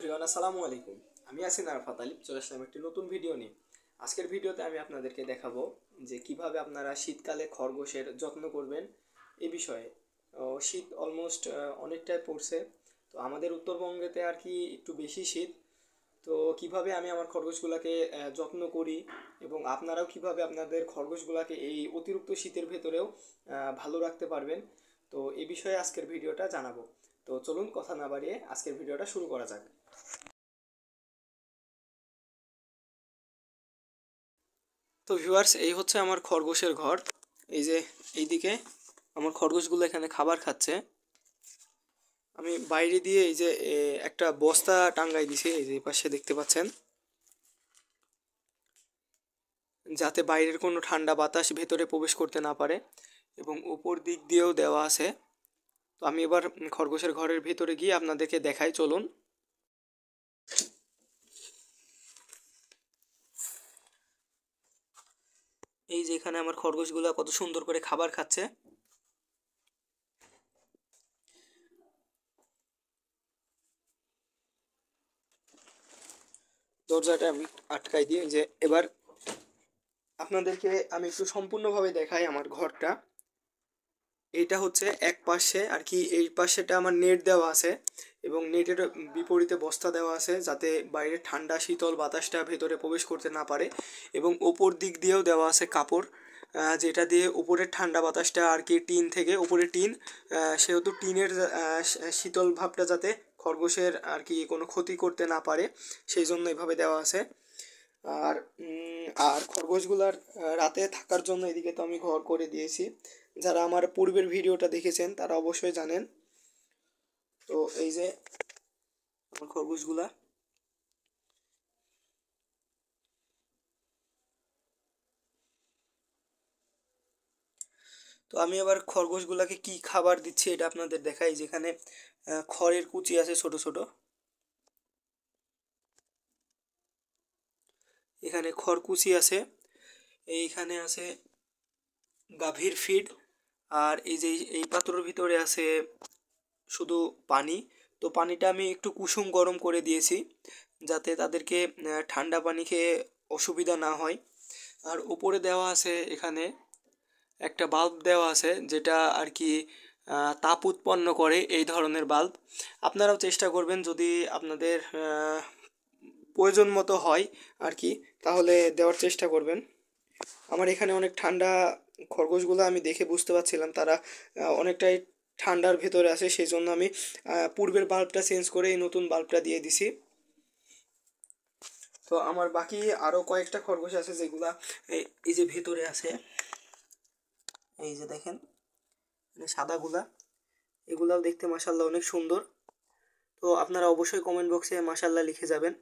প্রিয়ান আসসালামু আলাইকুম। আমি আছি আরাফাত আলী, চলে আসলাম একটি নতুন ভিডিও নিয়ে। আজকের ভিডিওতে আমি আপনাদেরকে দেখাবো যে কিভাবে আপনারা শীতকালে খরগোশের যত্ন করবেন এই বিষয়ে। শীত অলমোস্ট অনেকটাই পড়ছে, তো আমাদের উত্তরবঙ্গেতে আর কি একটু বেশি শীত। তো কিভাবে আমি আমার খরগোশগুলোকে যত্ন করি এবং আপনারাও কিভাবে আপনাদের খরগোশগুলোকে এই অতিরিক্ত শীতের ভেতরেও ভালো রাখতে পারবেন, তো এই বিষয়ে আজকের ভিডিওটা জানাবো। তো চলুন কথা না বাড়িয়ে আজকের ভিডিওটা শুরু করা যাক। তো ভিউয়ার্স, এই হচ্ছে আমার খরগোশের ঘর। এই যে এইদিকে আমার খরগোশগুলো এখানে খাবার খাচ্ছে। আমি বাইরে দিয়ে এই যে একটা বস্তা টাঙ্গাই দিছি, এই যে পাশে দেখতে পাচ্ছেন, যাতে বাইরের কোনো ঠান্ডা বাতাস ভেতরে প্রবেশ করতে না পারে, এবং উপর দিক দিয়েও দেওয়া আছে। তো আমি এবার খরগোশের ঘরের ভেতরে গিয়ে আপনাদেরকে দেখাই, চলুন। এই যে এখানে আমার খরগোশগুলো কত সুন্দর করে খাবার খাচ্ছে। দরজাটা আমি আটকাই দিয়ে যে এবার আপনাদেরকে আমি একটু সম্পূর্ণভাবে দেখাই আমার ঘরটা। এইটা হচ্ছে এক পাশে আর কি, এই পাশেটা আমার নেট দেওয়া আছে এবং নেটের বিপরীতে বস্তা দেওয়া আছে যাতে বাইরে ঠান্ডা শীতল বাতাসটা ভেতরে প্রবেশ করতে না পারে, এবং ওপর দিক দিয়েও দেওয়া আছে কাপড়, যেটা দিয়ে উপরের ঠান্ডা বাতাসটা আর কি, টিন থেকে উপরে টিন, সেহেতু টিনের শীতল ভাবটা যাতে খরগোশের আর কি কোনো ক্ষতি করতে না পারে, সেই জন্য এভাবে দেওয়া আছে। আর আর খরগোশগুলার রাতে থাকার জন্য এদিকে তো আমি ঘর করে দিয়েছি। যারা আমার পূর্বের ভিডিওটা দেখেছেন তারা অবশ্যই জানেন। তো এই যে আমার খরগোশগুলা, তো আমি আবার খরগোশগুলাকে কি খাবার দিচ্ছি এটা আপনাদের দেখাই। যেখানে খড়ের কুচি আছে ছোট ছোট, এখানে খড়কুচি আছে, এইখানে আছে গাভীর ফিড, আর এই যে এই পাত্রের ভিতরে আছে শুধু পানি। তো পানিটা আমি একটু কুসুম গরম করে দিয়েছি যাতে তাদেরকে ঠান্ডা পানি খেয়ে অসুবিধা না হয়। আর উপরে দেওয়া আছে এখানে একটা বাল্ব দেওয়া আছে, যেটা আর কি তাপ উৎপন্ন করে, এই ধরনের বাল্ব। আপনারাও চেষ্টা করবেন যদি আপনাদের প্রয়োজন মতো হয় আর কি, তাহলে দেওয়ার চেষ্টা করবেন। আমার এখানে অনেক ঠান্ডা খরগোশগুলো আমি দেখে বুঝতে পারছিলাম তারা অনেকটাই ঠান্ডার ভেতরে আছে, সেই জন্য আমি পূর্বের বাল্বটা চেঞ্জ করে এই নতুন বাল্বটা দিয়ে দিছি। তো আমার বাকি আরও কয়েকটা খরগোশ আছে যেগুলা এই যে ভেতরে আছে, এই যে দেখেন সাদাগুলা, এগুলাও দেখতে মাশাল্লাহ অনেক সুন্দর। তো আপনারা অবশ্যই কমেন্ট বক্সে মাশাল্লাহ লিখে যাবেন।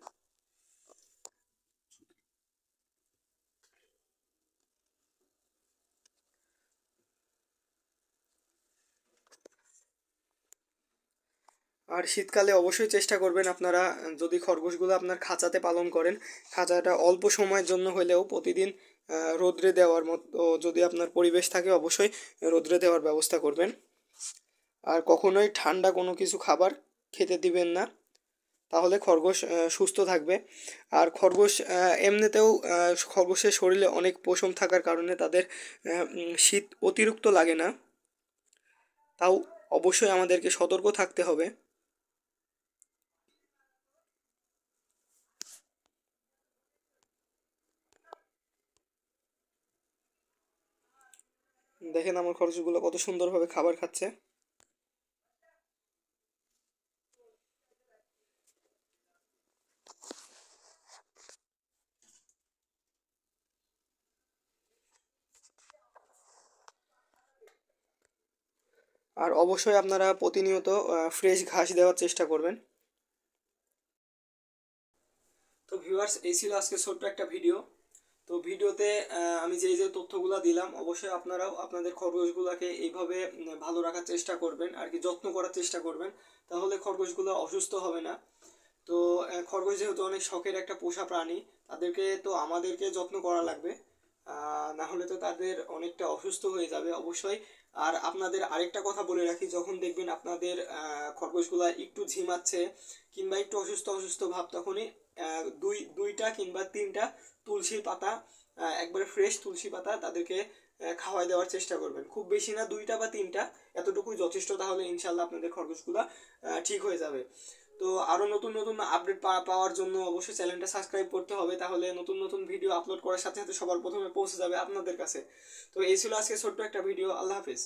আর শীতকালে অবশ্যই চেষ্টা করবেন আপনারা, যদি খরগোশগুলো আপনার খাঁচাতে পালন করেন, খাঁচাটা অল্প সময়ের জন্য হলেও প্রতিদিন রোদ্রে দেওয়ার মতো যদি আপনার পরিবেশ থাকে, অবশ্যই রোদ্রে দেওয়ার ব্যবস্থা করবেন। আর কখনোই ঠান্ডা কোনো কিছু খাবার খেতে দিবেন না, তাহলে খরগোশ সুস্থ থাকবে। আর খরগোশ এমনিতেও খরগোশের শরীরে অনেক পশম থাকার কারণে তাদের শীত অতিরিক্ত লাগে না, তাও অবশ্যই আমাদেরকে সতর্ক থাকতে হবে। দেখেন আমার খরগোশগুলো কত সুন্দরভাবে খাবার খাচ্ছে। আর অবশ্যই আপনারা প্রতিনিয়ত ফ্রেশ ঘাস দেওয়ার চেষ্টা করবেন। তো ভিউয়ার্স, এই ছিল আজকে ছোট্ট একটা ভিডিও। তো ভিডিওতে আমি যে যে তথ্যগুলো দিলাম, অবশ্যই আপনারাও আপনাদের খরগোশগুলোকে এইভাবে ভালো রাখার চেষ্টা করবেন আর কি, যত্ন করার চেষ্টা করবেন, তাহলে খরগোশগুলো অসুস্থ হবে না। তো খরগোশ যেহেতু অনেক শখের একটা পোষা প্রাণী, তাদেরকে তো আমাদেরকে যত্ন করা লাগবে, না হলে তো তাদের অনেকটা অসুস্থ হয়ে যাবে। অবশ্যই আর আপনাদের আরেকটা কথা বলে রাখি, যখন দেখবেন আপনাদের খরগোশগুলা একটু ঝিমাচ্ছে কিংবা একটু অসুস্থ অসুস্থ ভাব, তখনই দুইটা কিংবা তিনটা তুলসীর পাতা, একবারে ফ্রেশ তুলসী পাতা তাদেরকে খাওয়াই দেওয়ার চেষ্টা করবেন। খুব বেশি না, দুইটা বা তিনটা, এতটুকুই যথেষ্ট। তাহলে ইনশাল্লাহ আপনাদের খরগোশগুলা ঠিক হয়ে যাবে। তো আরও নতুন নতুন আপডেট পাওয়ার জন্য অবশ্যই চ্যানেলটা সাবস্ক্রাইব করতে হবে, তাহলে নতুন নতুন ভিডিও আপলোড করার সাথে সাথে সবার প্রথমে পৌঁছে যাবে আপনাদের কাছে। তো এই ছিল আজকে ছোট্ট একটা ভিডিও। আল্লাহ হাফিজ।